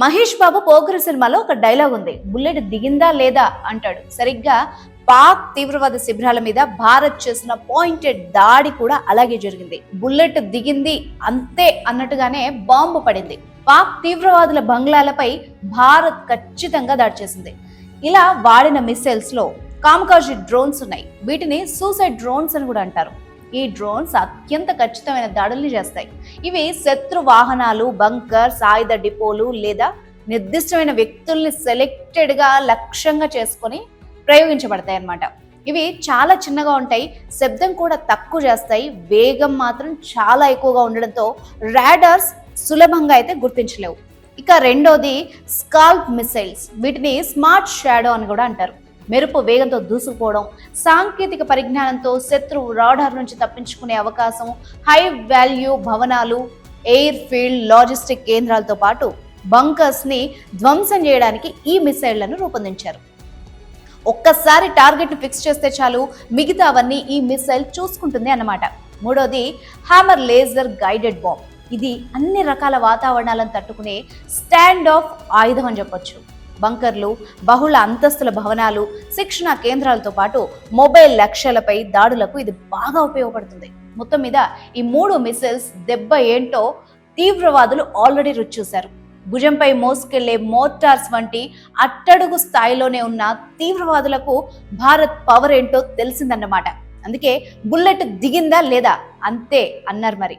మహేష్ బాబు పోకిరి సినిమాలో ఒక డైలాగ్ ఉంది. బుల్లెట్ దిగిందా లేదా అంటాడు. సరిగ్గా పాక్ తీవ్రవాద శిబిరాల మీద భారత్ చేసిన పాయింటెడ్ దాడి కూడా అలాగే జరిగింది. బుల్లెట్ దిగింది అంతే అన్నట్టుగానే బాంబు పడింది. పాక్ తీవ్రవాదుల బంగ్లాలపై భారత్ ఖచ్చితంగా దాడి చేసింది. ఇలా వాడిన మిసైల్స్ లో కామకాజీ డ్రోన్స్ ఉన్నాయి. వీటిని సూసైడ్ డ్రోన్స్ అని కూడా అంటారు. ఈ డ్రోన్స్ అత్యంత ఖచ్చితమైన దాడుల్ని చేస్తాయి. ఇవి శత్రు వాహనాలు, బంకర్స్, ఆయుధ డిపోలు లేదా నిర్దిష్టమైన వ్యక్తుల్ని సెలెక్టెడ్ గా లక్ష్యంగా చేసుకొని ప్రయోగించబడతాయి అన్నమాట. ఇవి చాలా చిన్నగా ఉంటాయి, శబ్దం కూడా తక్కువ చేస్తాయి, వేగం మాత్రం చాలా ఎక్కువగా ఉండడంతో రాడార్స్ సులభంగా అయితే గుర్తించలేవు. ఇక రెండోది స్కాల్ప్ మిసైల్స్. వీటిని స్మార్ట్ షాడో అని కూడా అంటారు. మెరుపు వేగంతో దూసుకుపోవడం, సాంకేతిక పరిజ్ఞానంతో శత్రువు రాడార్ నుంచి తప్పించుకునే అవకాశం, హై వాల్యూ భవనాలు, ఎయిర్ ఫీల్డ్, లాజిస్టిక్ కేంద్రాలతో పాటు బంకర్స్ ని ధ్వంసం చేయడానికి ఈ మిసైళ్లను రూపొందించారు. ఒక్కసారి టార్గెట్ ని ఫిక్స్ చేస్తే చాలు, మిగతా అవన్నీ ఈ మిసైల్ చూసుకుంటుంది అన్నమాట. మూడోది హ్యామర్ లేజర్ గైడెడ్ బాంబ్. ఇది అన్ని రకాల వాతావరణాలను తట్టుకునే స్టాండ్ ఆఫ్ ఆయుధం అని చెప్పొచ్చు. బంకర్లు, బహుళ అంతస్తుల భవనాలు, శిక్షణ కేంద్రాలతో పాటు మొబైల్ లక్ష్యాలపై దాడులకు ఇది బాగా ఉపయోగపడుతుంది. మొత్తం మీద ఈ 3 మిసైల్స్ దెబ్బ ఏంటో తీవ్రవాదులు ఆల్రెడీ రుచి చూశారు. భుజంపై మోసుకెళ్లే మోటార్స్ వంటి అట్టడుగు స్థాయిలోనే ఉన్న తీవ్రవాదులకు భారత్ పవర్ ఏంటో తెలిసిందన్నమాట. అందుకే బుల్లెట్ దిగిందా లేదా అంతే అన్నారు మరి.